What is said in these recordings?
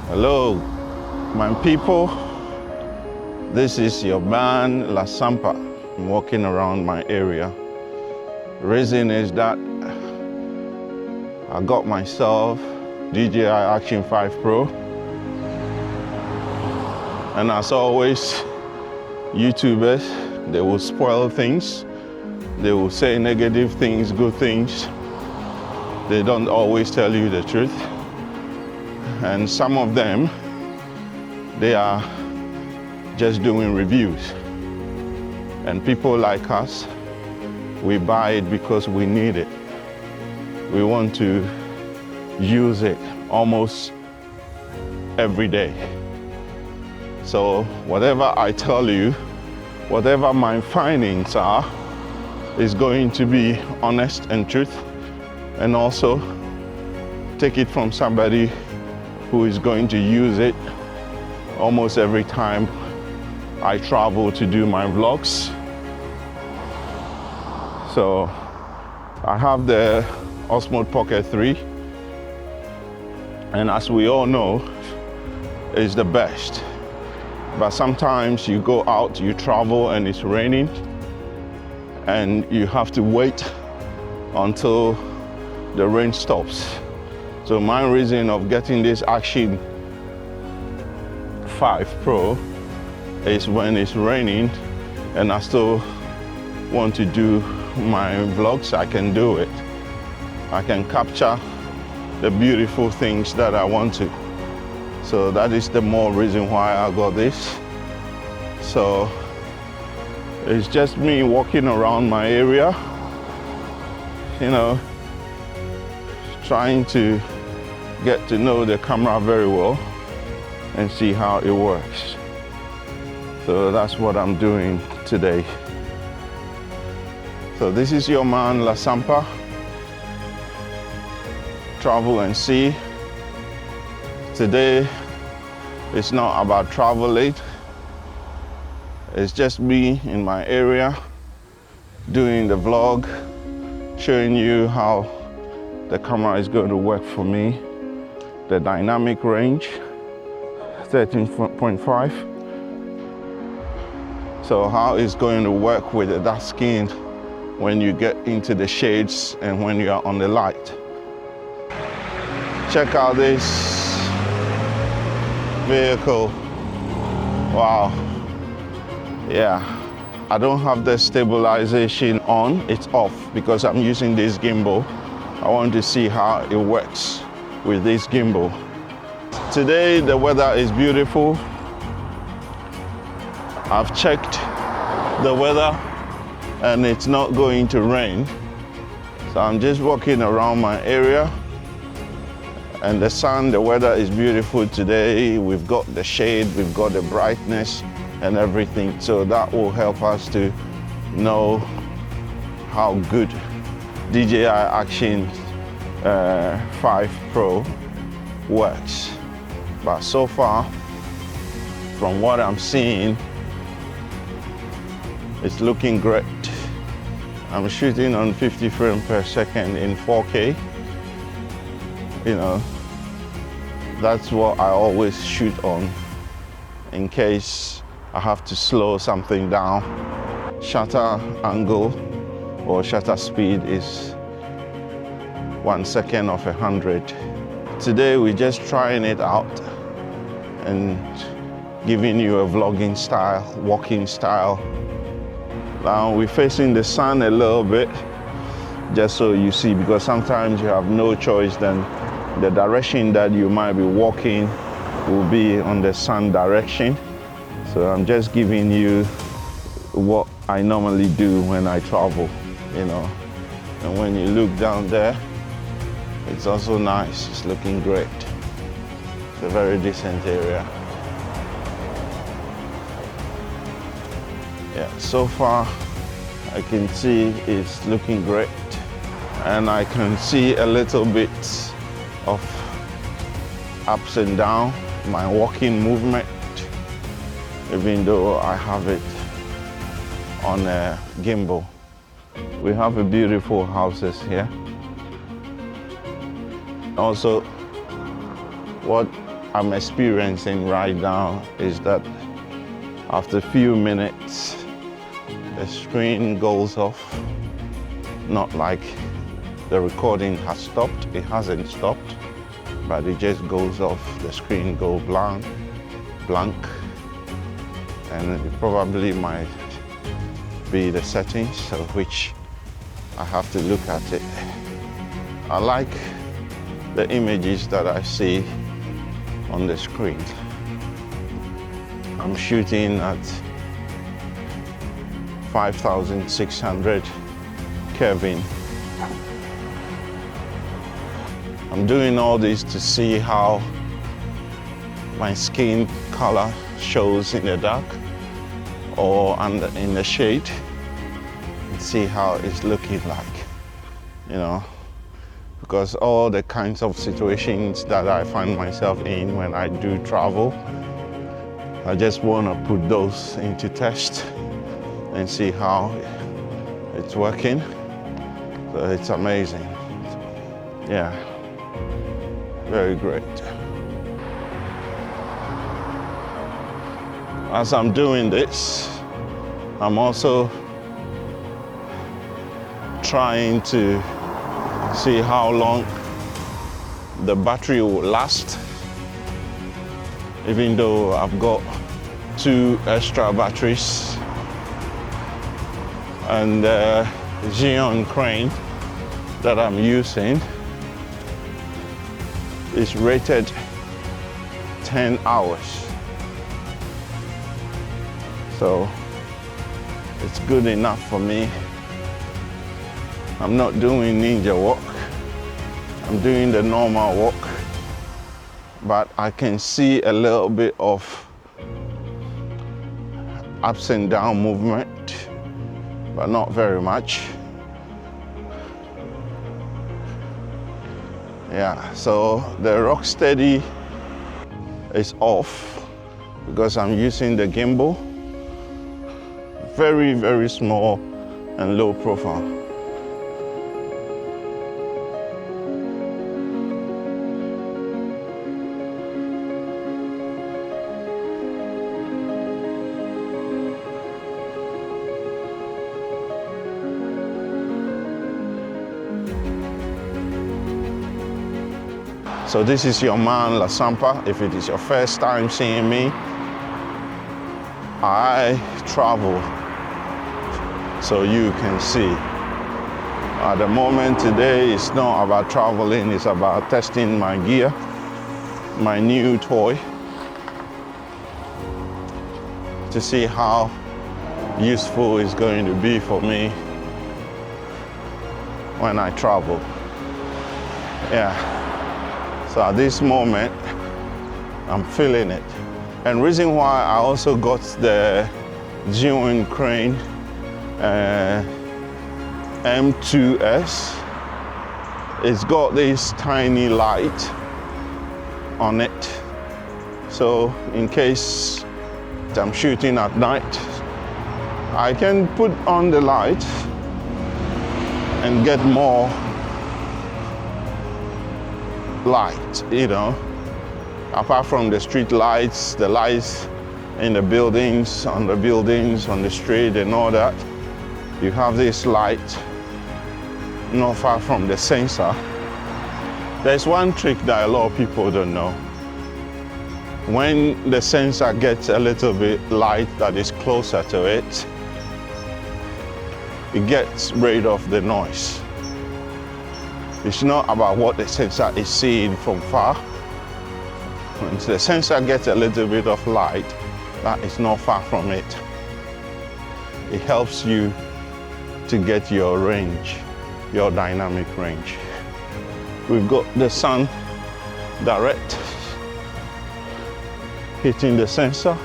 Hello, my people. This is your man La Sampa. I'm walking around my area. The reason is that I got myself DJI Action 5 Pro. And as always, YouTubers, they will spoil things. They will say negative things, good things. They don't always tell you the truth. And some of them, they are just doing reviews. And people like us, we buy it because we need it. We want to use it almost every day. So whatever I tell you, whatever my findings are, is going to be honest and truth, and also take it from somebody who is going to use it almost every time I travel to do my vlogs. So I have the Osmo Pocket 3, and as we all know, it's the best. But sometimes you go out, you travel and it's raining, and you have to wait until the rain stops. So my reason of getting this Action 5 Pro is when it's raining and I still want to do my vlogs, I can do it. I can capture the beautiful things that I want to. So that is the more reason why I got this. So it's just me walking around my area, you know, trying to get to know the camera very well and see how it works. So that's what I'm doing today. So this is your man La Sampa. Travel and see. Today it's not about traveling. It's just me in my area doing the vlog, showing you how the camera is going to work for me. The dynamic range, 13.5. So how it's going to work with the dark skin when you get into the shades and when you are on the light. Check out this vehicle. Wow. Yeah, I don't have the stabilization on, it's off because I'm using this gimbal. I want to see how it works with this gimbal. Today the weather is beautiful. I've checked the weather and it's not going to rain. So I'm just walking around my area and the sun, the weather is beautiful today. We've got the shade, we've got the brightness and everything. So that will help us to know how good DJI Action 5 Pro works. But so far, from what I'm seeing, it's looking great. I'm shooting on 50 frames per second in 4K. You know, that's what I always shoot on in case I have to slow something down. Shutter angle or shutter speed is 1 second of 100. Today we're just trying it out and giving you a vlogging style, walking style. Now we're facing the sun a little bit, just so you see, because sometimes you have no choice than the direction that you might be walking will be on the sun direction. So I'm just giving you what I normally do when I travel, you know. And when you look down there, it's also nice, it's looking great. It's a very decent area. Yeah, so far I can see it's looking great. And I can see a little bit of ups and downs, my walking movement, even though I have it on a gimbal. We have a beautiful houses here. Also, what I'm experiencing right now is that after a few minutes, the screen goes off. Not like the recording has stopped, it hasn't stopped, but it just goes off, the screen goes blank, and it probably might be the settings, so which I have to look at it. I like the images that I see on the screen. I'm shooting at 5,600 Kelvin. I'm doing all this to see how my skin color shows in the dark or in the shade, and see how it's looking like, you know, because all the kinds of situations that I find myself in when I do travel, I just want to put those into test and see how it's working. So it's amazing. Yeah, very great. As I'm doing this, I'm also trying to see how long the battery will last, even though I've got 2 extra batteries, and the Xeon crane that I'm using is rated 10 hours. So it's good enough for me. I'm not doing ninja walk, I'm doing the normal walk, but I can see a little bit of ups and down movement, but not very much. Yeah, so the rock steady is off because I'm using the gimbal, very, very small and low profile. So this is your man, La Sampa. If it is your first time seeing me, I travel so you can see. At the moment today, it's not about traveling, it's about testing my gear, my new toy, to see how useful it's going to be for me when I travel. Yeah. So at this moment, I'm feeling it. And reason why I also got the Xeon crane M2S, it's got this tiny light on it. So in case I'm shooting at night, I can put on the light and get more light, you know, apart from the street lights, the lights in the buildings, on the street and all that. You have this light not far from the sensor. There's one trick that a lot of people don't know. When the sensor gets a little bit light that is closer to it, it gets rid of the noise. It's not about what the sensor is seeing from far. When the sensor gets a little bit of light that is not far from it, it helps you to get your range, your dynamic range. We've got the sun direct hitting the sensor.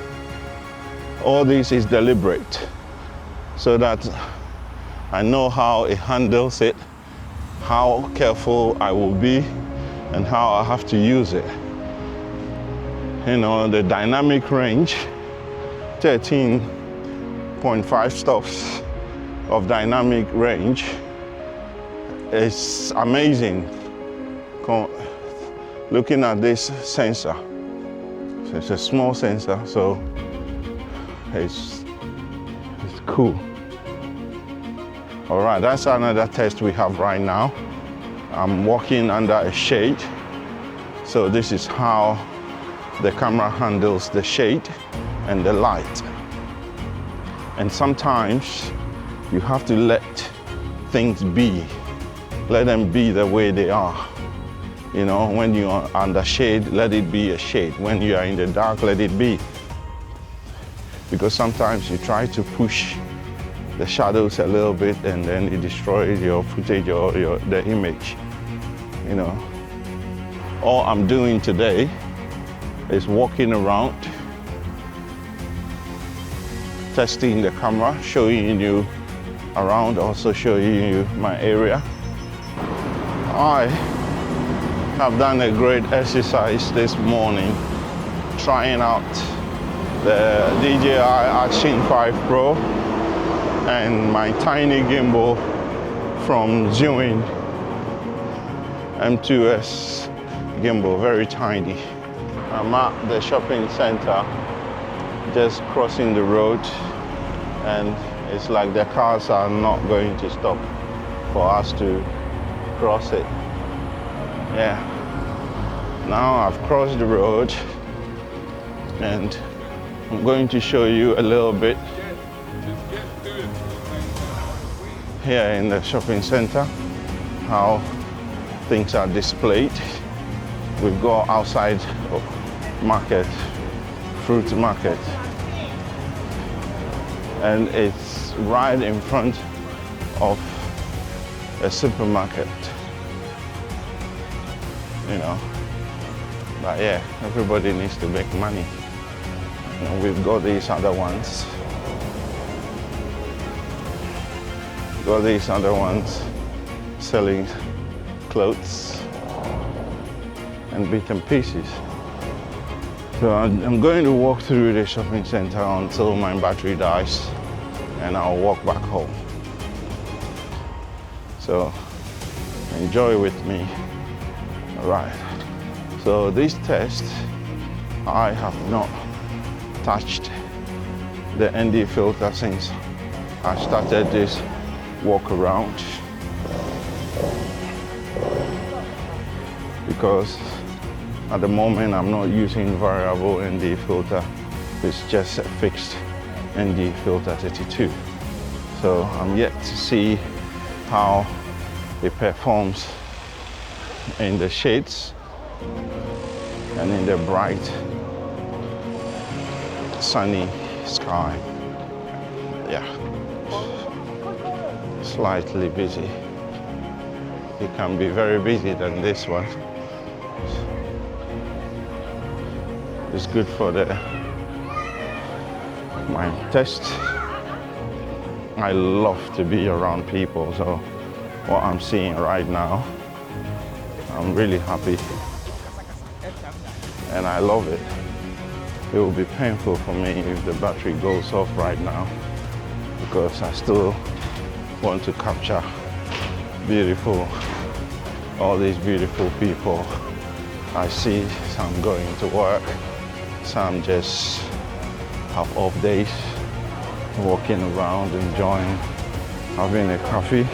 All this is deliberate so that I know how it handles it, how careful I will be, and how I have to use it. You know, the dynamic range, 13.5 stops of dynamic range is amazing. Looking at this sensor, So it's a small sensor, so it's cool. All right, that's another test we have right now. I'm walking under a shade. So this is how the camera handles the shade and the light. And sometimes you have to let things be. Let them be the way they are. You know, when you are under shade, let it be a shade. When you are in the dark, let it be. Because sometimes you try to push the shadows a little bit and then it destroys your footage or the image. You know, all I'm doing today is walking around, testing the camera, showing you around, also showing you my area. I have done a great exercise this morning, trying out the DJI Action 5 Pro and my tiny gimbal from Zoom M2S gimbal, very tiny. I'm at the shopping center, just crossing the road, and it's like the cars are not going to stop for us to cross it. Yeah. Now I've crossed the road and I'm going to show you a little bit here in the shopping center how things are displayed. We've got outside market, fruit market, and it's right in front of a supermarket, you know. But yeah, everybody needs to make money. And we've got these other ones. Got these other ones selling clothes and bits and pieces. So I'm going to walk through the shopping center until my battery dies, and I'll walk back home. So enjoy with me. All right. So this test, I have not touched the ND filter since I started this walk around, because at the moment I'm not using variable ND filter. It's just a fixed ND filter 32. So I'm yet to see how it performs in the shades and in the bright sunny sky. Yeah, slightly busy. It can be very busy than this one. It's good for my test. I love to be around people, so what I'm seeing right now, I'm really happy and I love it. It will be painful for me if the battery goes off right now, because I still want to capture all these beautiful people I see. Some going to work, some just have off days, walking around, enjoying, having a coffee.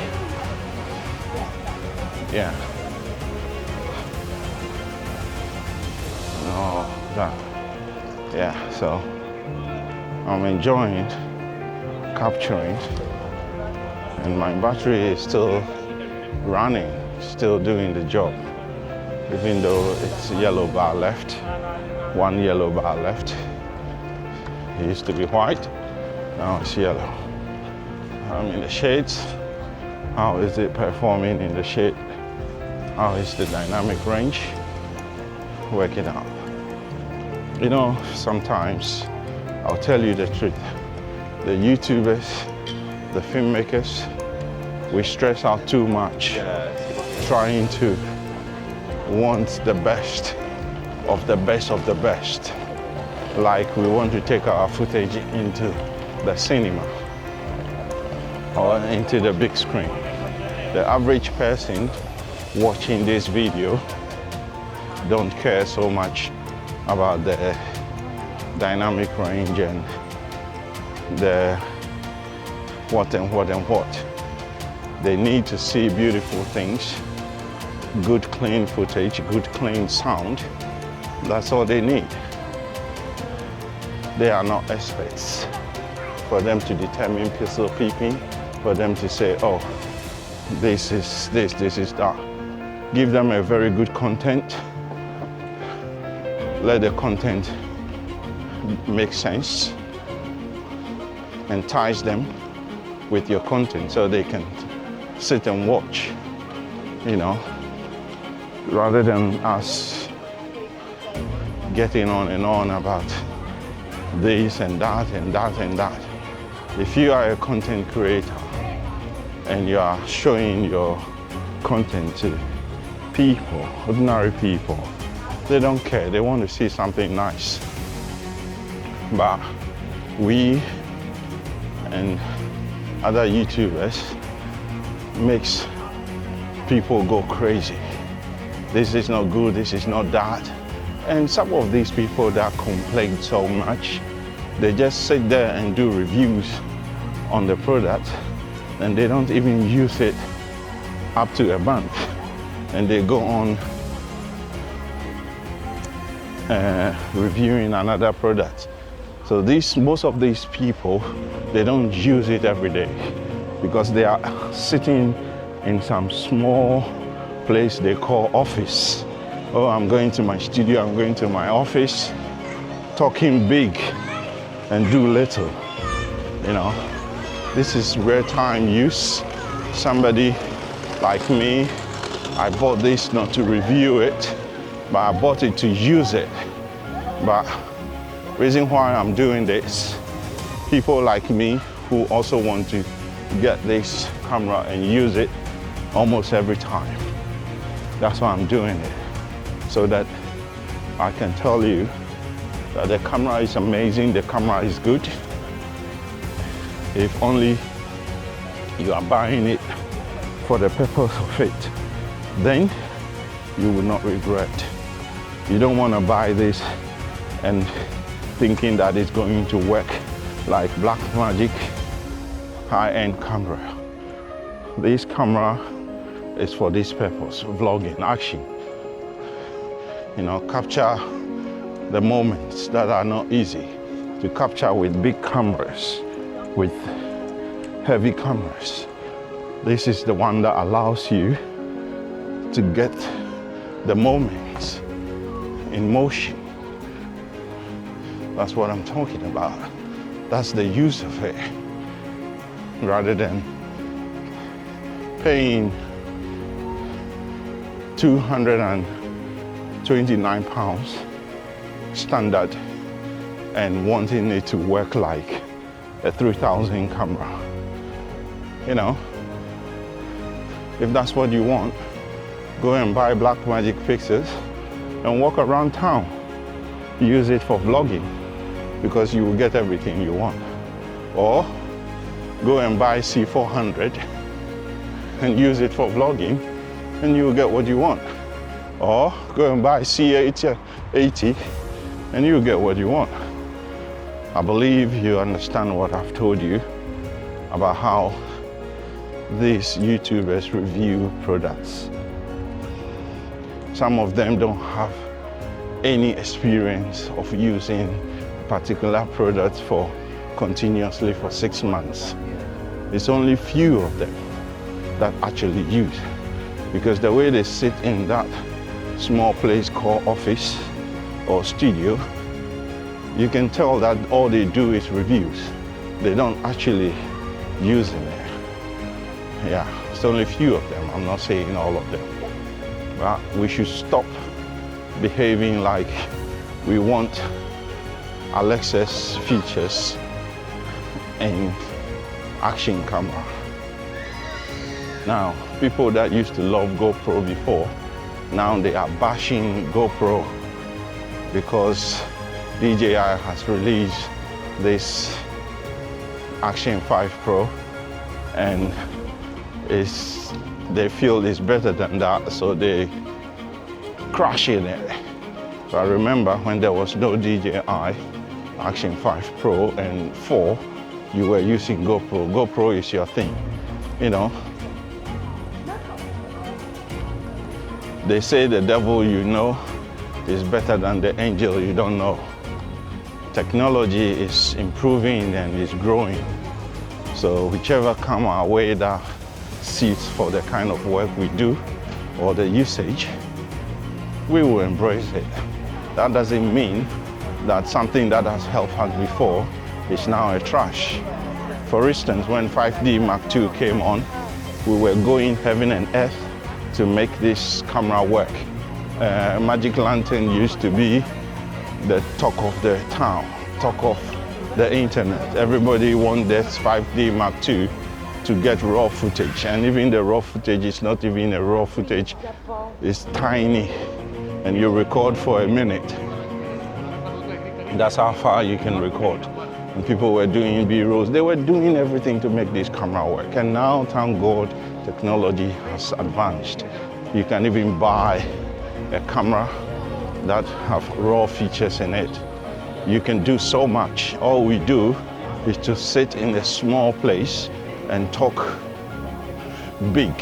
Yeah. Oh, that. Yeah, so I'm enjoying capturing, and my battery is still running, still doing the job, even though it's yellow bar left, one yellow bar left. It used to be white, now it's yellow. I'm in the shades. How is it performing in the shade? How is the dynamic range working out? You know, sometimes, I'll tell you the truth, the YouTubers, the filmmakers, we stress out too much, trying to want the best of the best of the best. Like we want to take our footage into the cinema or into the big screen. The average person watching this video don't care so much about the dynamic range and the what and what and what. They need to see beautiful things, good clean footage, good clean sound. That's all they need. They are not experts. For them to determine pixel peeping, for them to say, oh, this is this, this is that. Give them a very good content. Let the content make sense. Entice them with your content so they can sit and watch, you know, rather than us getting on and on about this and that and that and that. If you are a content creator and you are showing your content to people, ordinary people, they don't care. They want to see something nice. But we and other YouTubers makes people go crazy. This is not good, this is not that. And some of these people that complain so much, they just sit there and do reviews on the product and they don't even use it up to a month. And they go on reviewing another product. So most of these people, they don't use it every day because they are sitting in some small place they call office. Oh, I'm going to my studio, I'm going to my office, talking big and do little, you know. This is rare time use. Somebody like me, I bought this not to review it, but I bought it to use it. But reason why I'm doing this, people like me who also want to get this camera and use it almost every time. That's why I'm doing it, so that I can tell you that the camera is amazing, the camera is good. If only you are buying it for the purpose of it, then you will not regret. You don't want to buy this and thinking that it's going to work like Blackmagic high-end camera. This camera is for this purpose, vlogging, action. You know, capture the moments that are not easy to capture with big cameras, with heavy cameras. This is the one that allows you to get the moments in motion. That's what I'm talking about. That's the use of it, rather than paying £229 standard and wanting it to work like a 3000 camera. You know, if that's what you want, go and buy Blackmagic fixes and walk around town. Use it for vlogging because you will get everything you want. Or go and buy C400 and use it for vlogging and you will get what you want. Or go and buy C80 and you will get what you want. I believe you understand what I've told you about how these YouTubers review products. Some of them don't have any experience of using a particular product for continuously for 6 months. It's only few of them that actually use, because the way they sit in that small place called office or studio, you can tell that all they do is reviews. They don't actually use it there. Yeah, it's only few of them. I'm not saying all of them. But we should stop behaving like we want Alexa's features in action camera. Now, people that used to love GoPro before, now they are bashing GoPro because DJI has released this Action 5 Pro and they feel it's better than that, so they crash in it. But remember, when there was no DJI Action 5 Pro and 4, you were using GoPro. GoPro is your thing, you know. They say the devil you know is better than the angel you don't know. Technology is improving and is growing. So whichever come our way that suits for the kind of work we do or the usage, we will embrace it. That doesn't mean that something that has helped us before is now a trash. For instance, when 5D Mark II came on, we were going heaven and earth to make this camera work. Magic Lantern used to be the talk of the town, talk of the internet. Everybody wanted this 5D Mark II to get raw footage, and even the raw footage is not even a raw footage, it's tiny, and you record for a minute. That's how far you can record. And people were doing B-rolls, they were doing everything to make this camera work. And now, thank God, technology has advanced. You can even buy a camera that have raw features in it. You can do so much. All we do is to sit in a small place and talk big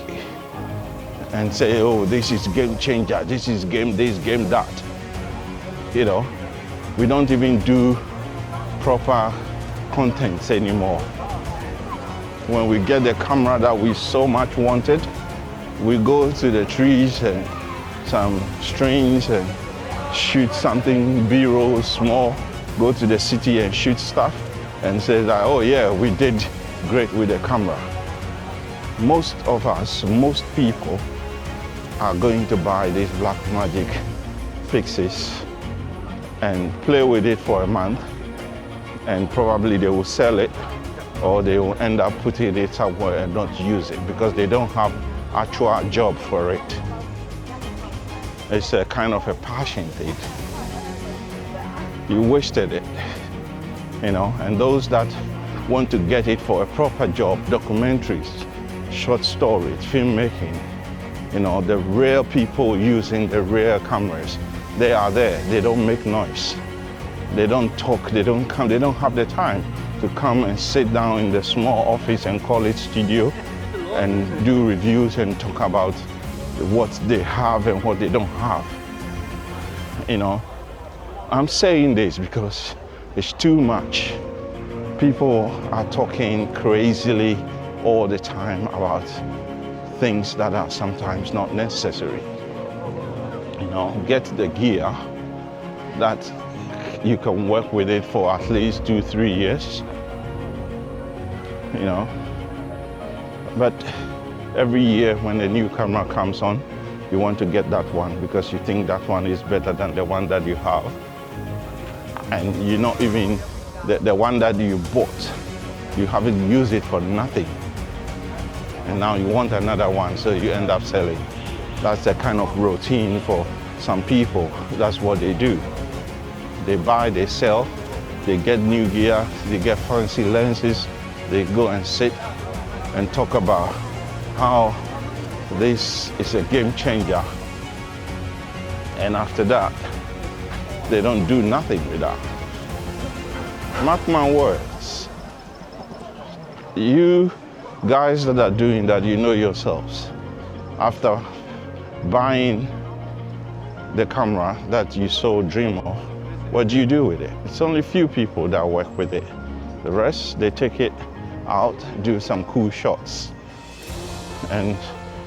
and say, oh, this is game changer, this is game this, game that. You know, we don't even do proper contents anymore. When we get the camera that we so much wanted, we go to the trees and some strings and shoot something, B-roll, small, go to the city and shoot stuff and say that, oh yeah, we did great with the camera. Most of us, most people are going to buy these black magic fixes and play with it for a month, and probably they will sell it or they will end up putting it somewhere and not use it because they don't have actual job for it. It's a kind of a passion thing. You wasted it, you know, and those that want to get it for a proper job, documentaries, short stories, filmmaking, you know, the real people using the real cameras, they are there. They don't make noise. They don't talk, they don't come, they don't have the time to come and sit down in the small office and call it studio and do reviews and talk about what they have and what they don't have. You know, I'm saying this because it's too much. People are talking crazily all the time about things that are sometimes not necessary. You know, get the gear that you can work with it for at least 2-3 years, you know. But every year when a new camera comes on, you want to get that one because you think that one is better than the one that you have. And you're not even, the one that you bought, you haven't used it for nothing. And now you want another one, so you end up selling. That's the kind of routine for some people. That's what they do. They buy, they sell, they get new gear, they get fancy lenses, they go and sit and talk about how this is a game changer. And after that, they don't do nothing with that. Mark my words. You guys that are doing that, you know yourselves. After buying the camera that you so dream of, what do you do with it? It's only few people that work with it. The rest, they take it out, do some cool shots. And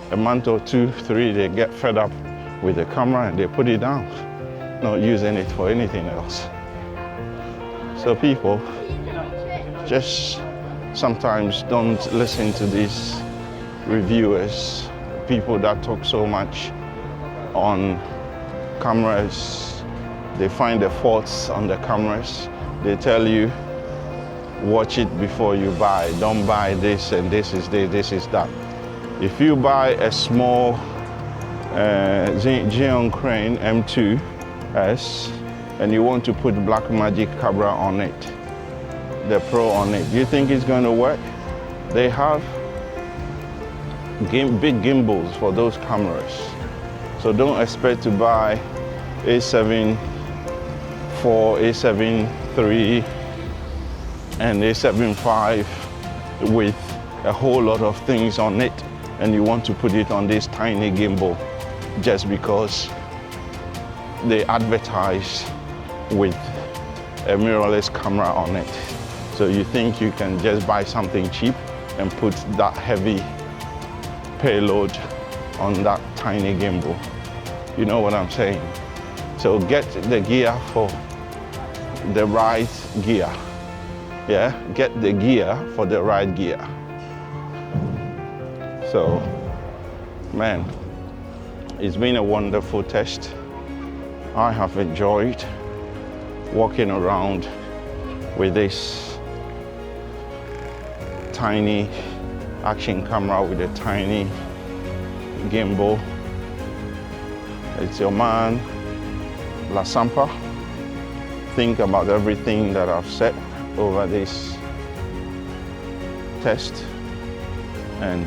a month or 2-3, they get fed up with the camera and they put it down, not using it for anything else. So people just sometimes don't listen to these reviewers, people that talk so much on cameras. They find the faults on the cameras. They tell you, watch it before you buy. Don't buy this and this is that. If you buy a small Xeon Crane M2S and you want to put Blackmagic camera on it, the Pro on it, do you think it's going to work? They have big gimbals for those cameras. So don't expect to buy A7 A4, A7 III, and A7 V with a whole lot of things on it, and you want to put it on this tiny gimbal just because they advertise with a mirrorless camera on it. So you think you can just buy something cheap and put that heavy payload on that tiny gimbal. You know what I'm saying? So get the gear for the right gear. Yeah, get the gear for the right gear. So, man, it's been a wonderful test. I have enjoyed walking around with this tiny action camera with a tiny gimbal. It's your man, La Sampa. Think about everything that I've said over this test and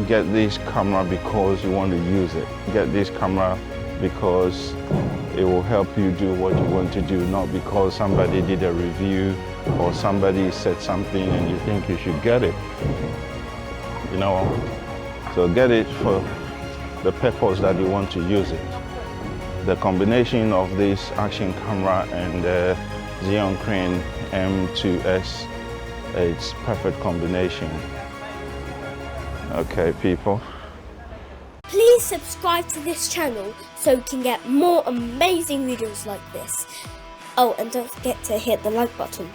get this camera because you want to use it. Get this camera because it will help you do what you want to do, not because somebody did a review or somebody said something and you think you should get it. You know, so get it for the purpose that you want to use it. The combination of this action camera and the Xeon Crane M2S, it's perfect combination. Okay, people. Please subscribe to this channel so you can get more amazing videos like this. Oh, and don't forget to hit the like button.